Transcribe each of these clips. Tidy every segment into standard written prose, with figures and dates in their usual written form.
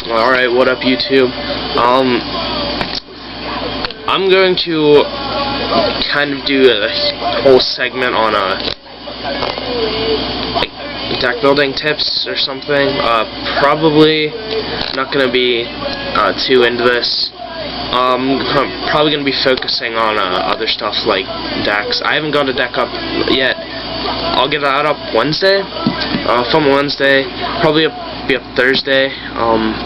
Alright, what up YouTube? I'm going to kind of do a whole segment on like deck building tips or something. Probably not going to be too into this. I'm probably going to be focusing on other stuff like decks. I haven't got a deck up yet. I'll get that up Wednesday. Film Wednesday. Probably be up Thursday.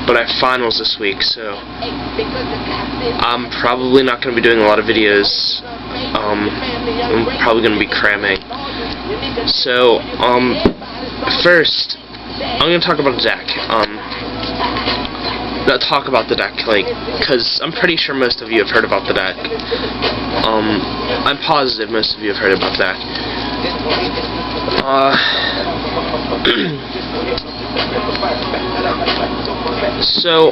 But I have finals this week, so I'm probably not going to be doing a lot of videos. I'm probably going to be cramming. So, first, I'm going to talk about the deck. Talk about the deck, because I'm pretty sure most of you have heard about the deck. I'm positive most of you have heard about the deck. So,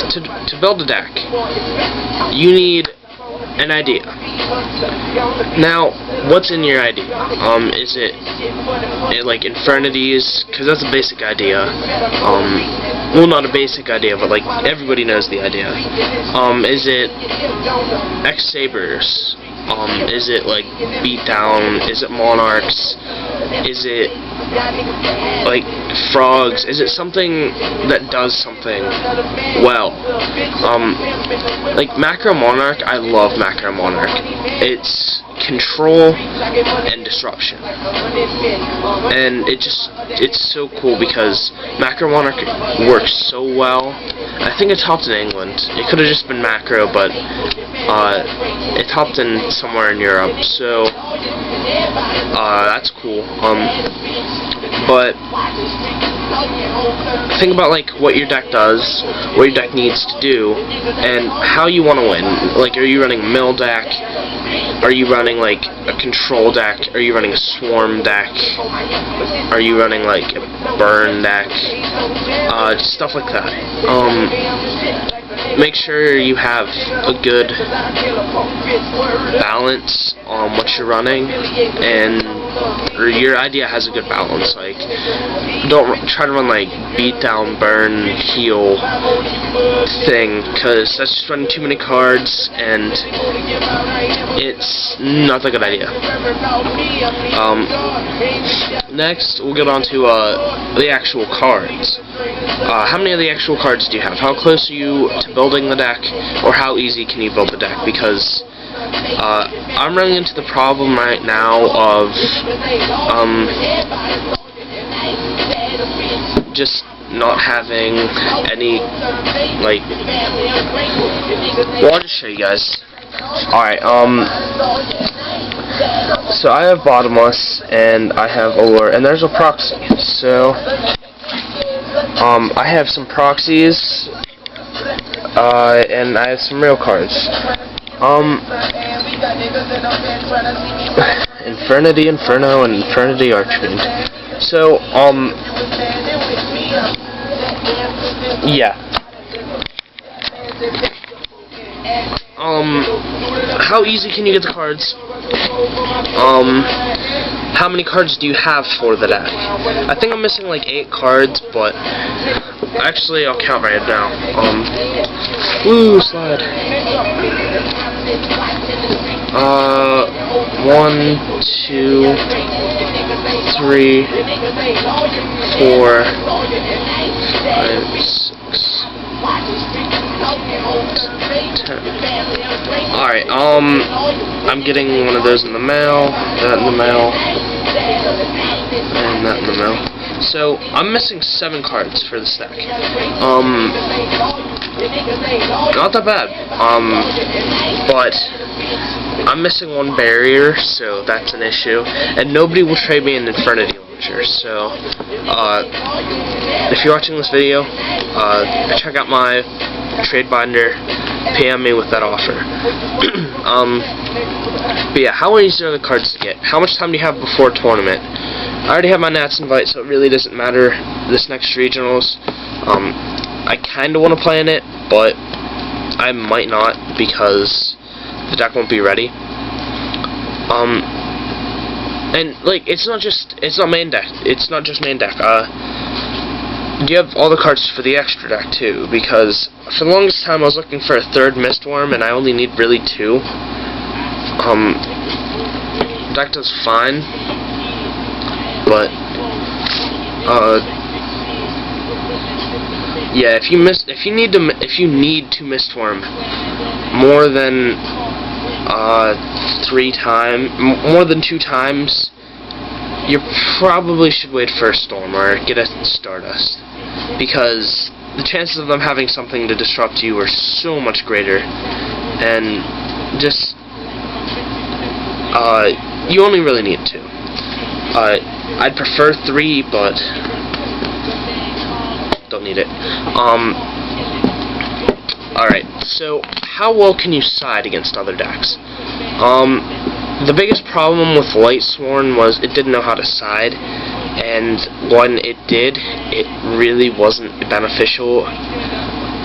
to build a deck, you need an idea. Now, what's in your idea? Is it like infinities? Because that's a basic idea. Well, not a basic idea, but like everybody knows the idea. Is it X Sabers? Is it like Beatdown? Is it Monarchs? Is it like frogs? Is it something that does something well? Like Macro Monarch, I love Macro Monarch. It's control and disruption, and it's so cool because Macro Monarch works so well. I think it's hopped in England. It could have just been Macro, but it hopped in somewhere in Europe, so that's cool. But think about like what your deck does, what your deck needs to do, and how you want to win. Like, are you running a mill deck? Are you running like a control deck? Are you running a swarm deck? Are you running like a burn deck? Stuff like that. Make sure you have a good balance on what you're running, or your idea has a good balance. Like, don't try to run like beatdown, burn, heal thing, because that's just running too many cards, and it's not a good idea. Next, we'll get on to the actual cards. How many of the actual cards do you have? How close are you to building the deck, or how easy can you build the deck? Because I'm running into the problem right now of just not having any, like, well, I'll just show you guys. Alright, so I have Bottomless, and I have Allure, and there's a proxy. So, I have some proxies, and I have some real cards. Infernity, Inferno, and Infernity Archfiend. So, yeah. How easy can you get the cards? How many cards do you have for the deck? I think I'm missing like 8 cards, but actually I'll count right now. Woo, slide. 1, 2, 3, 4, 5, 6, 10. Alright, I'm getting one of those in the mail, that in the mail, and that in the mail. So, I'm missing 7 cards for this deck. Not that bad. But I'm missing 1 barrier, so that's an issue. And nobody will trade me an Infernity Launcher, so, if you're watching this video, check out my trade binder, PM me with that offer. But yeah, how easy are the cards to get? How much time do you have before a tournament? I already have my Nats invite, so it really doesn't matter this next regionals. I kinda wanna play in it, but I might not because the deck won't be ready. And like, it's not just main deck. you have all the cards for the extra deck too, because for the longest time I was looking for a third Mistworm and I only need really 2. Deck does fine, but yeah, if you need to Mistworm more than more than 2 times, you probably should wait for a Storm or get a Stardust, because the chances of them having something to disrupt you are so much greater, and just you only really need 2. I'd prefer 3, but don't need it. Alright, so how well can you side against other decks? The biggest problem with Lightsworn was it didn't know how to side, and when it did, it really wasn't beneficial.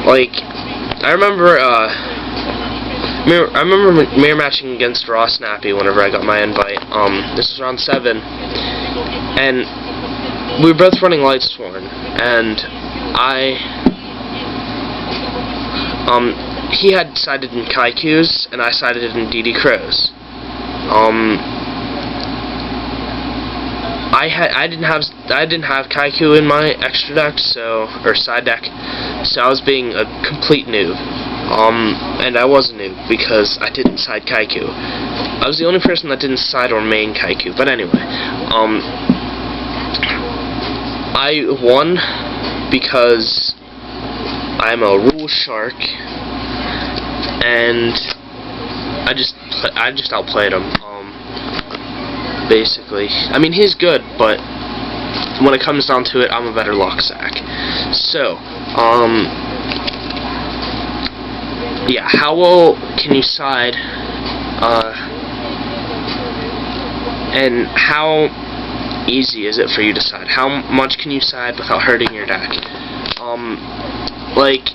Like, I remember mirror matching against Raw Snappy whenever I got my invite. This was round 7, and we were both running Lightsworn, and he had sided in Kaikus, and I sided in DD Crows. I didn't have Kaiku in my extra deck, or side deck, so I was being a complete noob. And I was a noob because I didn't side Kaiku. I was the only person that didn't side or main Kaiku. But anyway, I won because I'm a rule shark, and I just outplayed him. Basically, I mean, he's good, but when it comes down to it, I'm a better lock sack. So, yeah, how well can you side, and how easy is it for you to side? How much can you side without hurting your deck? Like,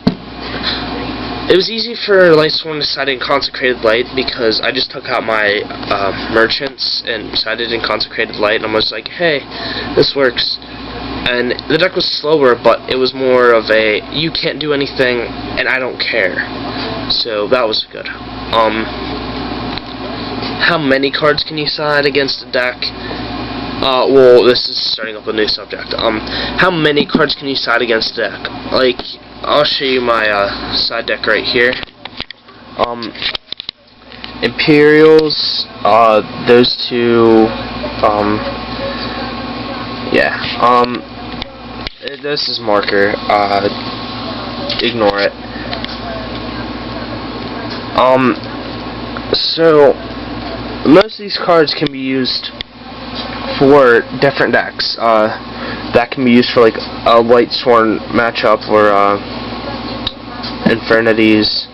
it was easy for Lightsworn to side in Consecrated Light because I just took out my merchants and sided in Consecrated Light, and I was like, hey, this works. And the deck was slower, but it was more of a, you can't do anything, and I don't care. So that was good. How many cards can you side against a deck? Well, this is starting up a new subject. How many cards can you side against a deck? Like, I'll show you my side deck right here. Imperials, those 2, yeah, this is marker, ignore it. So, most of these cards can be used for different decks. That can be used for like a Lightsworn matchup or Infernities.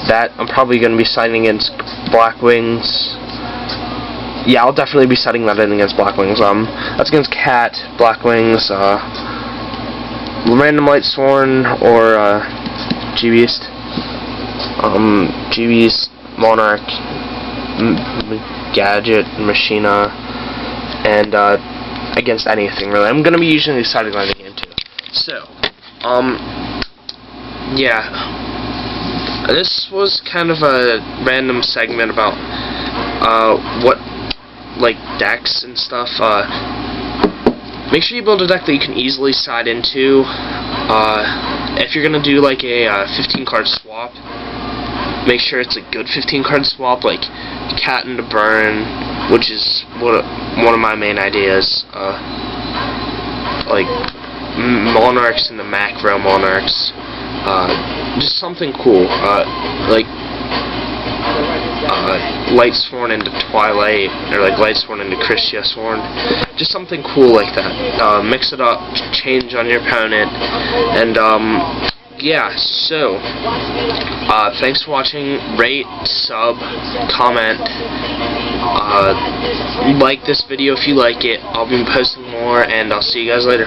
That I'm probably going to be siding against Blackwings. Yeah, I'll definitely be setting that in against Blackwings. That's against Cat, Blackwings, random Lightsworn, or G-Beast. G-Beast, Monarch, Gadget, Machina, and against anything really. I'm gonna be using the siding line again too. So, yeah, this was kind of a random segment about what, like, decks and stuff. Make sure you build a deck that you can easily side into. If you're gonna do like a 15 card swap, make sure it's a good 15 card swap, like Cat into Burn, which is one of my main ideas. Like Monarchs into Macro Monarchs. Just something cool. Like Lightsworn into Twilight, or like Lightsworn into Christiasworn. Just something cool like that. Mix it up, change on your opponent, and yeah, so thanks for watching. Rate, sub, comment, like this video if you like it. I'll be posting more, and I'll see you guys later.